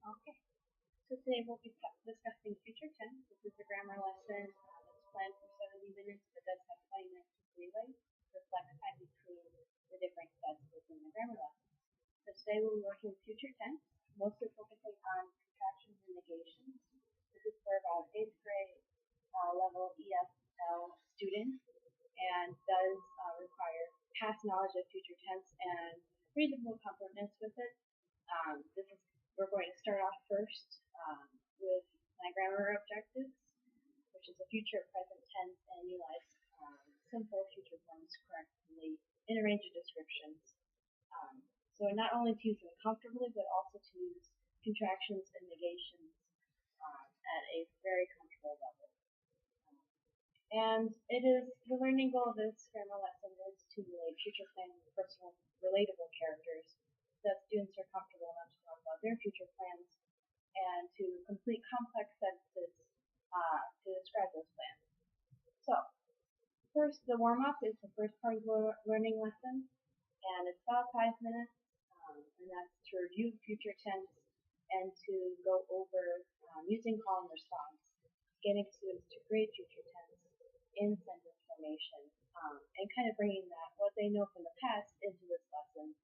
Okay, so today we'll be discussing future tense. This is a grammar lesson. It's planned for 70 minutes, but does have 20 minutes of leeway to flex time between the different sets within the grammar lesson. So today we'll be working with future tense, mostly focusing on contractions and negations. This is for about 8th grade level ESL students and does require past knowledge of future tense and reasonable completeness with it. We're going to start off first with my grammar objectives, which is a future, present tense, and utilize simple future forms correctly in a range of descriptions. So not only to use them comfortably, but also to use contractions and negations at a very comfortable level. And it is the learning goal of this grammar lesson is to relate future plans with personal, relatable characters so that students are comfortable enough to talk about their future plans and to complete complex sentences to describe those plans. So, first, the warm-up is the first part of the learning lesson, and it's about 5 minutes, and that's to review future tense and to go over using call and response, getting students to create future tense in sentence formation, and kind of bringing that, what they know from the past, into this lesson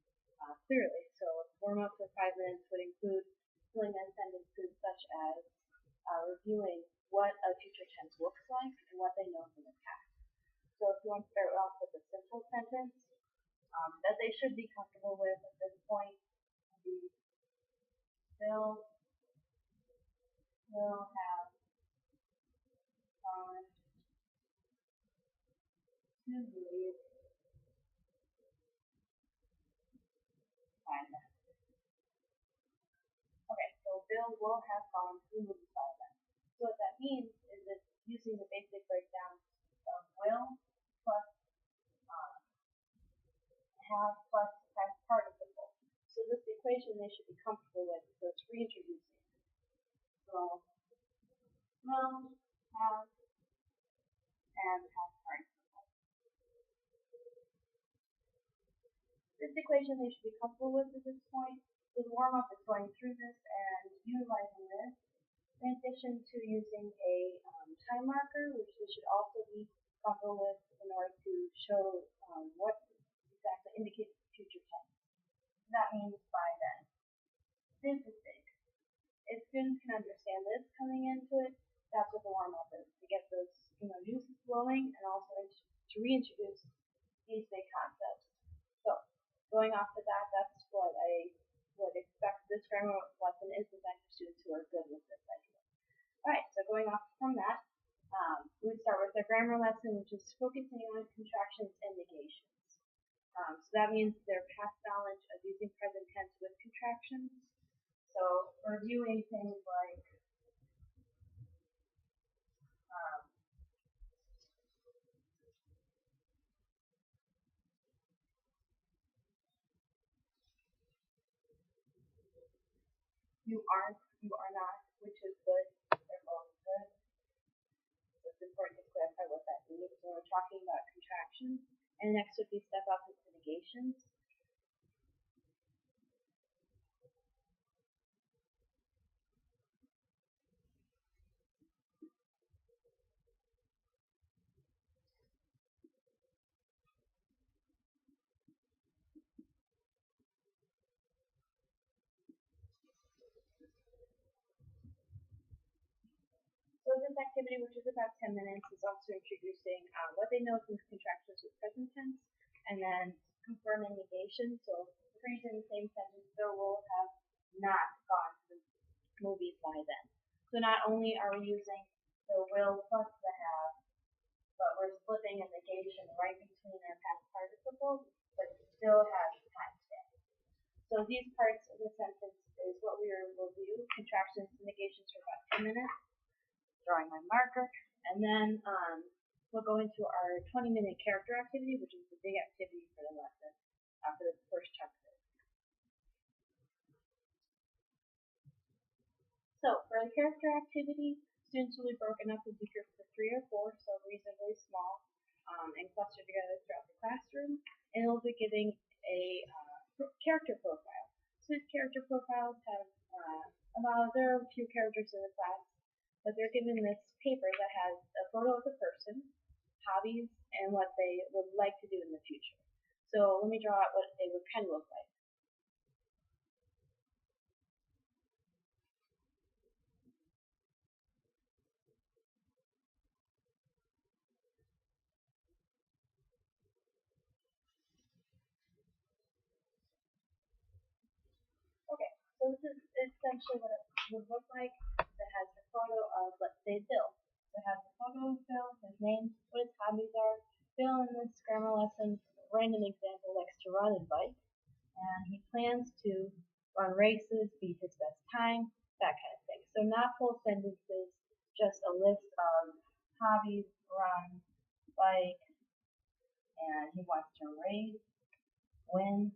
clearly. So, warm-up for 5 minutes would include filling in sentences such as reviewing what a future tense looks like and what they know from the past. So if you want to start off with a simple sentence that they should be comfortable with at this point, the Bill will have gone to leave by then. Okay, so Bill will have gone to leave by then. So what that means is it's using the basic breakdown of will plus have plus past participle. So this equation they should be comfortable with, so it's reintroducing. So will, have, and past participle. This equation they should be comfortable with at this point. So the warm-up is going through this and utilizing this, in addition to using a time marker, which they should also be comfortable with in order to show what exactly indicates future tense. That means by then. This is big. If students can understand this coming into it, that's what the warm-up is, to get those juices flowing and also to reintroduce these big concepts. So going off of that, that's what I would expect this grammar lesson is designed for students who are good with this idea. Alright, so going off from that, we would start with the grammar lesson, which is focusing on contractions and negations. So that means their past knowledge of using present tense with contractions. So reviewing things like you aren't, you are not, which is good, they're both good. So it's important to clarify what that means when we're talking about contractions. And next would be step up into negations. So this activity, which is about 10 minutes, is also introducing what they know from contractions with present tense, and then confirming negation. So if we're using the same sentence, Bill will have not gone to the movies by then. So not only are we using the will plus the have, but we're slipping a negation right between our past participles, but still has time stamp. So these parts of the sentence is what we will review, contractions and negations for about 10 minutes. Drawing my marker, and then we'll go into our 20-minute character activity, which is the big activity for the lesson after the first chunk of it. So for the character activity, students will be broken up into groups of 3 or 4, so reasonably small, and clustered together throughout the classroom, and we'll be giving a character profile. So these character profiles have there are a few characters in the class, but they're given this paper that has a photo of the person, hobbies, and what they would like to do in the future. So let me draw out what they would kind of look like. Okay, so this is essentially what it would look like. It has the photo of, let's say, Bill. So it has the photo of Bill, his name, what his hobbies are. Bill in this grammar lesson, random example, likes to run and bike, and he plans to run races, beat his best time, that kind of thing. So not full sentences, just a list of hobbies, run, bike, and he wants to race, win.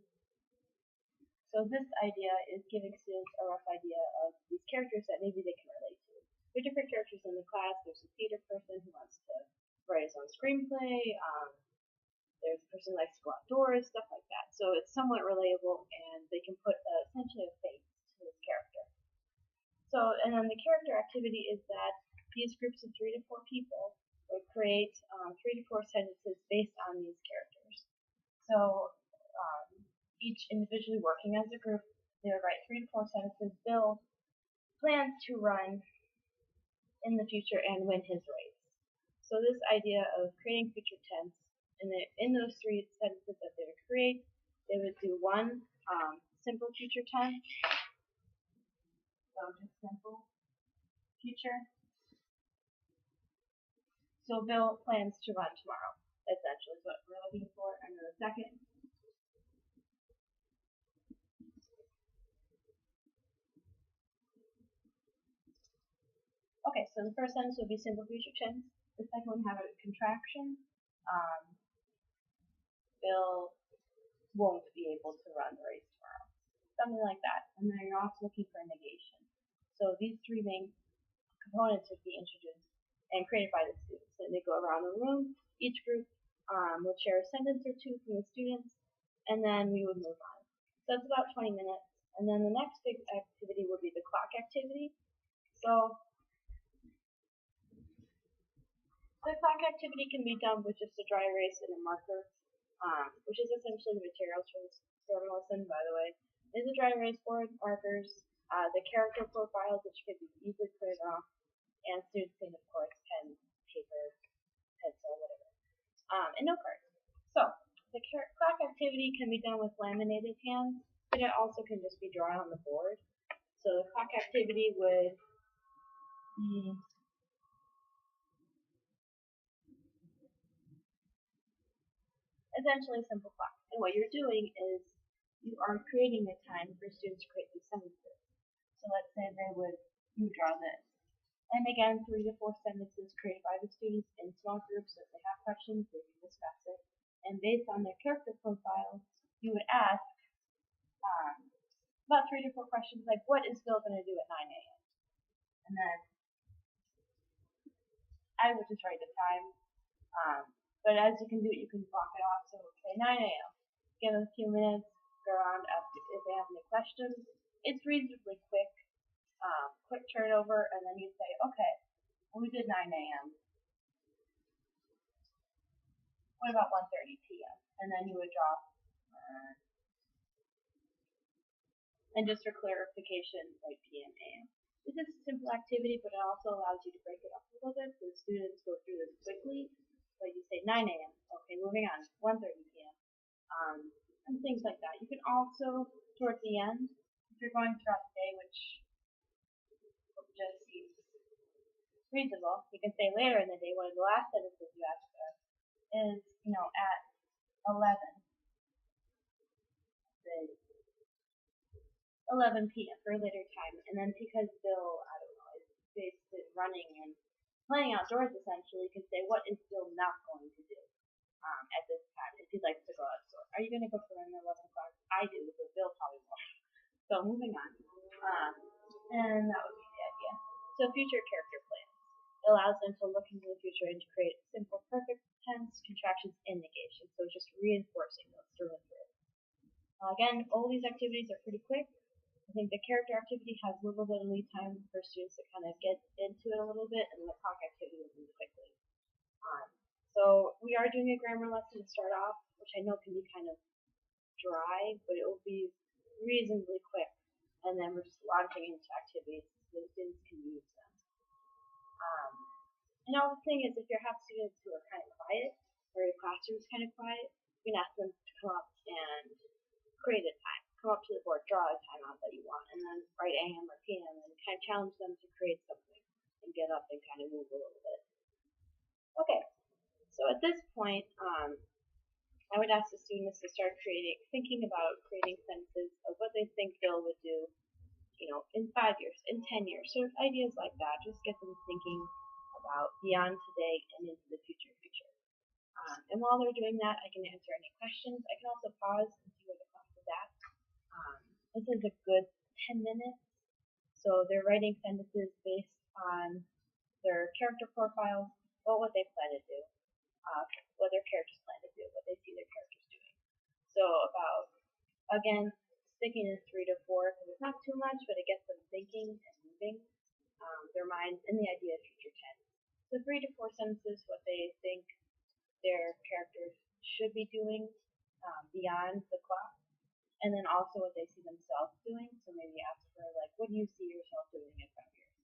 So this idea is giving students a rough idea of these characters that maybe they can relate to. There are different characters in the class. There's a theater person who wants to write his own screenplay. There's a person who likes to go outdoors, stuff like that. So it's somewhat relatable, and they can put essentially a face to this character. So, and then the character activity is that these groups of 3 to 4 people would create 3 to 4 sentences based on these characters. So each individually working as a group, they would write 3 to 4 sentences. Bill plans to run in the future and win his race. So this idea of creating future tense, and in those 3 sentences that they would create, they would do one simple future tense, so just simple future. So Bill plans to run tomorrow, essentially is what we're looking for. And then the second, okay, so the first sentence would be simple future tense. The second one have a contraction. Bill won't be able to run the race tomorrow. Something like that. And then you're also looking for a negation. So these 3 main components would be introduced and created by the students. And they go around the room. Each group would share a sentence or 2 from the students, and then we would move on. So that's about 20 minutes. And then the next big activity would be the clock activity. So the clock activity can be done with just a dry erase and a marker, which is essentially the materials for this grammar lesson, by the way. There's a dry erase board, markers, the character profiles, which can be easily printed off, and students can, of course, pen, paper, pencil, whatever, and note cards. So the clock activity can be done with laminated hands, but it also can just be drawn on the board. So the clock activity would be essentially a simple clock. And what you're doing is you are creating a time for students to create these sentences. So let's say you draw this. And again, 3 to 4 sentences created by the students in small groups. So if they have questions, they can discuss it. And based on their character profile, you would ask about 3 to 4 questions like, what is Bill going to do at 9 a.m.? And then I would just write the time. But as you can do it, you can block it off. So say 9 a.m. Give them a few minutes, go around if they have any questions. It's reasonably quick. Quick turnover, and then you say, okay, well, we did 9 a.m. What about 1:30 p.m.? And then you would drop. And just for clarification, like p.m. a.m. This is a simple activity, but it also allows you to break it up a little bit so the students go through this quickly. So you say 9 a.m. Okay, moving on. 1:30 p.m. And things like that. You can also, towards the end, if you're going throughout the day, which just seems reasonable, you can say later in the day, one of the last sentences you ask us is, at 11. Say 11 p.m. for a later time. And then because Bill, I don't know, is basically running and playing outdoors essentially, you can say, what is Bill not going to do at this time if he likes to go outdoors? Are you going to go for an 11 o'clock? I do, but Bill probably won't. So moving on. And that would be the idea. So future character plans. It allows them to look into the future and to create simple perfect tense, contractions, and negation. So just reinforcing those through and through. Again, all these activities are pretty quick. I think the character activity has a little bit of lead time for students to kind of get into it a little bit, and the clock activity will move quickly. So we are doing a grammar lesson to start off, which I know can be kind of dry, but it will be reasonably quick. And then we're just launching into activities so the students can use them. Another thing is if you have students who are kind of quiet, or your classroom is kind of quiet, you can ask them to come up and create a time. Come up to the board, draw a timeout that you want, and then write AM or PM and kind of challenge them to create something and get up and kind of move a little bit. Okay, so at this point, I would ask the students to start thinking about creating sentences of what they think Bill would do, in 5 years, in 10 years, sort of ideas like that. Just get them thinking about beyond today and into the future. And while they're doing that, I can answer any questions. I can also pause and see where the class is at. This is a good 10 minutes. So they're writing sentences based on their character profiles, what they plan to do, what their characters plan to do, what they see their characters doing. So again, sticking to 3 to 4 because it's not too much, but it gets them thinking and moving their minds in the idea of future tense. So 3 to 4 sentences, what they think their characters should be doing beyond the clock, and then also what they see themselves doing. So maybe ask for what do you see yourself doing in 5 years?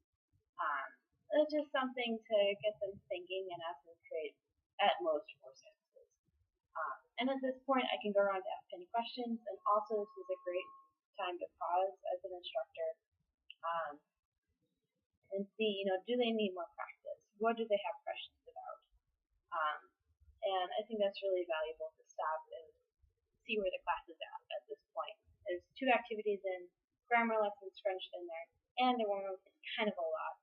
It's just something to get them thinking and ask them to create at most 4 sentences. And at this point, I can go around to ask any questions, and also this is a great time to pause as an instructor and see, do they need more practice? What do they have questions about? And I think that's really valuable to stop and see where the class is at this point. There's 2 activities in, grammar lessons scrunched in there, and a warm-up is kind of a lot.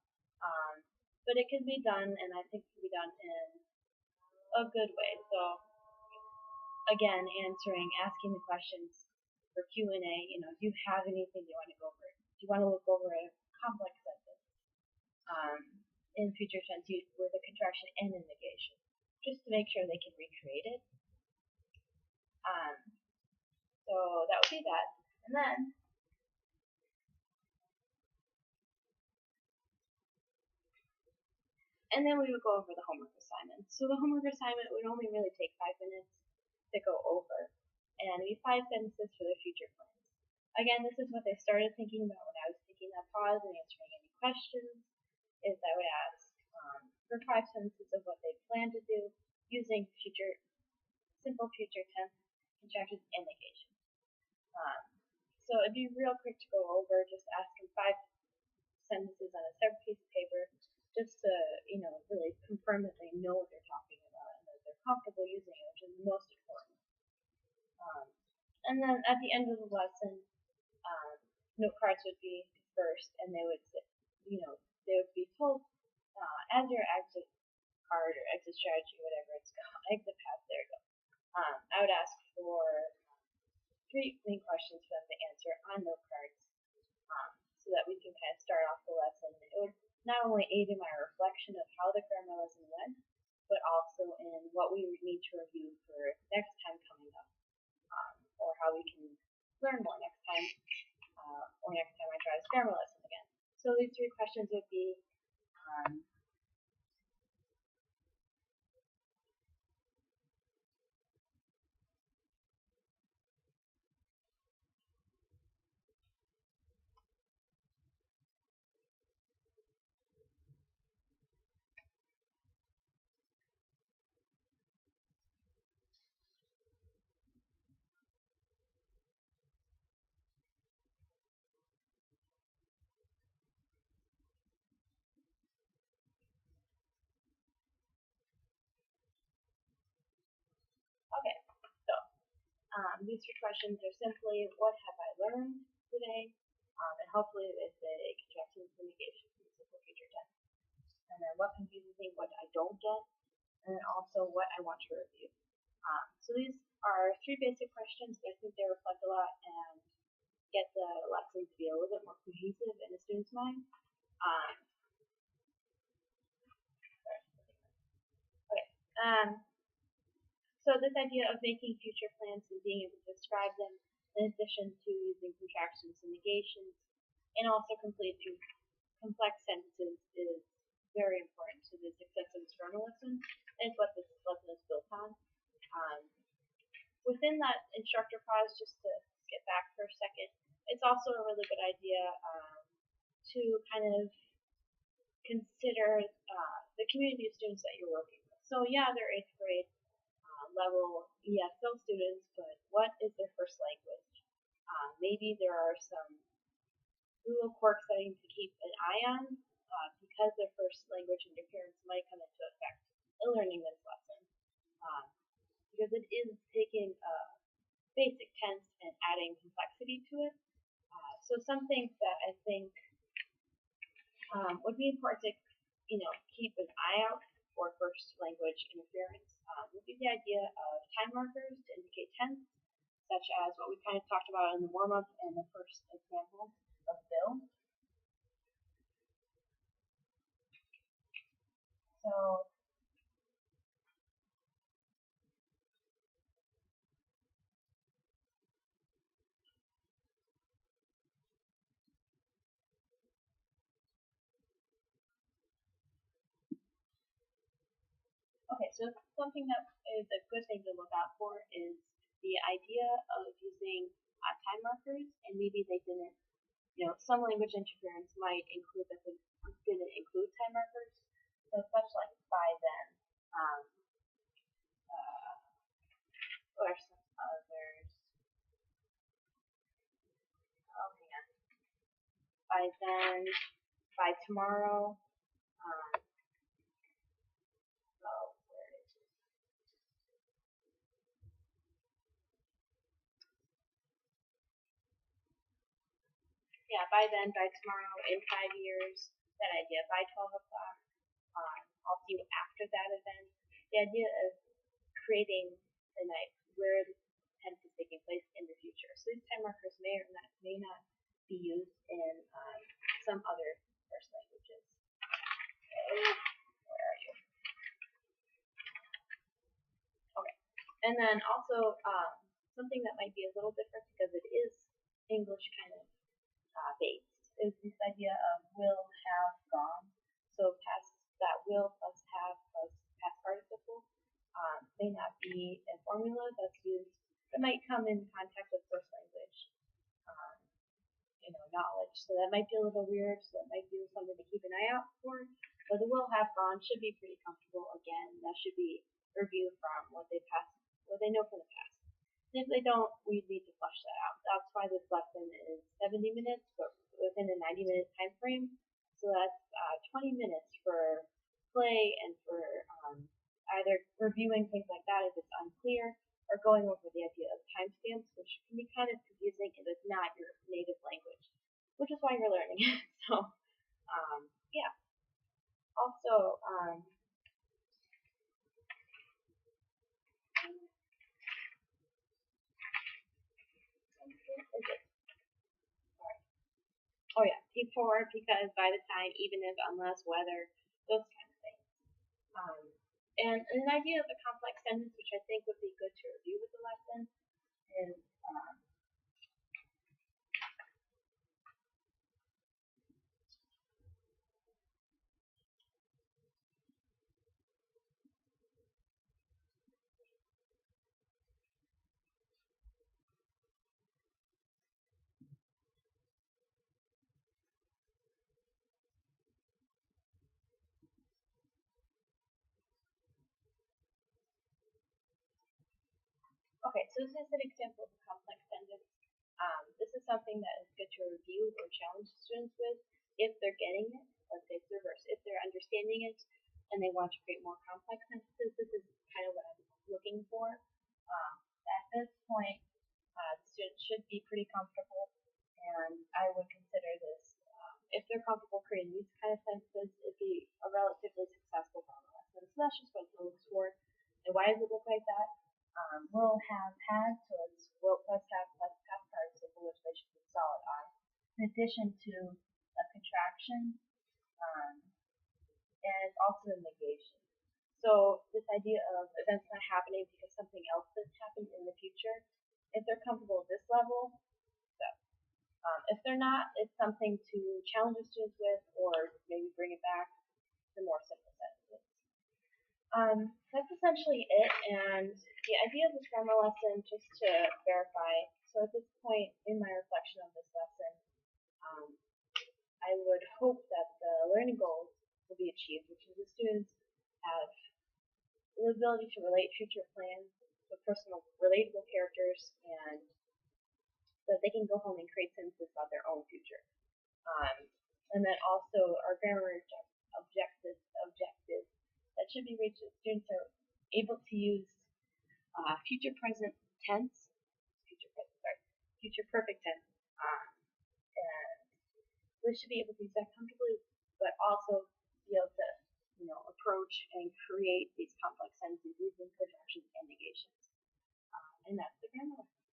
But it can be done, and I think it can be done in a good way. So again, asking the questions for Q&A, do you have anything you want to go over? Do you want to look over a complex sentence in future tense with a contraction and a negation, just to make sure they can recreate it. So that would be that. And then we would go over the homework assignment. So the homework assignment would only really take 5 minutes to go over, and it'd be 5 sentences for their future plans. Again, this is what they started thinking about when I was taking that pause and answering any questions, is I would ask for 5 sentences of what they plan to do using simple future tense, contractions, and negation. So it'd be real quick to go over, just ask them 5 sentences on a separate piece of paper, just to, really confirm that they know what they're talking about and that they're comfortable using it, which is the most important. And then at the end of the lesson, note cards would be dispersed, and they would be told as your exit card or exit strategy, whatever it's called, exit path. There you go. I would ask for 3 main questions for them to answer on note cards, so that we can kind of start off the lesson. It would not only aid in my reflection of how the grammar lesson went, but also in what we would need to review for next time coming up, or how we can learn more next time, or next time I try this grammar lesson again. So these 3 questions would be, okay, so these 3 questions are simply, what have I learned today? And hopefully it's a contraction and negation in simple future tense. And then what confuses me, what I don't get, and then also what I want to review. So these are 3 basic questions, but I think they reflect a lot and get the lesson to be a little bit more cohesive in a student's mind. So this idea of making future plans and being able to describe them in addition to using contractions and negations, and also completing complex sentences is very important to the success of this grammar lesson, and it's what this lesson is built on. Within that instructor pause, just to skip back for a second, it's also a really good idea to kind of consider the community of students that you're working with. So yeah, they're 8th grade level ESL students, but what is their first language? Maybe there are some little quirks that you need to keep an eye on because their first language interference might come into effect in learning this lesson. Because it is taking a basic tense and adding complexity to it. So some things that I think would be important to keep an eye out for first language interference would be the idea of time markers to indicate tense, such as what we kind of talked about in the warm-up and the first example of Bill. So okay, so something that is a good thing to look out for is the idea of using time markers, and maybe they didn't, some language interference might include that they didn't include time markers. So such like by then, or some others. Oh, hang on. By then, by tomorrow. Where is it? Yeah, by then, by tomorrow, in 5 years, that idea. By 12 o'clock, I'll see you after that event. The idea of creating a night where the tense is taking place in the future. So these time markers may or may not be used in some other first languages. Where are you? Okay. And then also something that might be a little different because it is English kind of based is this idea of will, have, gone. So past that will plus have plus past participle may not be a formula that's used that might come in contact with first language knowledge. So that might be a little weird, so that might be something to keep an eye out for. But the will, have, gone should be pretty comfortable. Again, that should be reviewed from what they know from the past. And if they don't, we need to flesh that out. That's why this lesson is 70 minutes, but within a 90-minute time frame. So that's 20 minutes for play and for either reviewing things like that if it's unclear, or going over the idea of timestamps, which can be kind of confusing if it's not your native language, which is why you're learning it. So, yeah. Also, oh yeah, P4 because by the time, even if, unless, whether, those kind of things. And an idea of a complex sentence, which I think would be good to review with the lesson, is okay, so this is an example of a complex sentence. This is something that is good to review or challenge students with if they're getting it. Let's say it's reverse. If they're understanding it and they want to create more complex sentences, this is kind of what I'm looking for. At this point, the students should be pretty comfortable, and I would consider this, if they're comfortable creating these kind of sentences, it'd be a relatively successful grammar lesson. So that's just what it looks for. And why does it look like that? Will, have, had, so it's will plus have plus past participle, which they should be solid on, in addition to a contraction, and also a negation. So this idea of events not happening because something else has happened in the future if they're comfortable at this level, so. If they're not, it's something to challenge the students with, or maybe bring it back to more simple sentences. That's essentially it, and the idea of this grammar lesson, just to verify, so at this point in my reflection of this lesson, I would hope that the learning goals will be achieved, which is the students have the ability to relate future plans with personal, relatable characters, and that they can go home and create sentences about their own future. And then also our grammar objectives that should be reached. Students are able to use future present tense, future perfect tense, and they should be able to use that comfortably, but also be able to, approach and create these complex sentences using projections and negations. And that's the grammar lesson.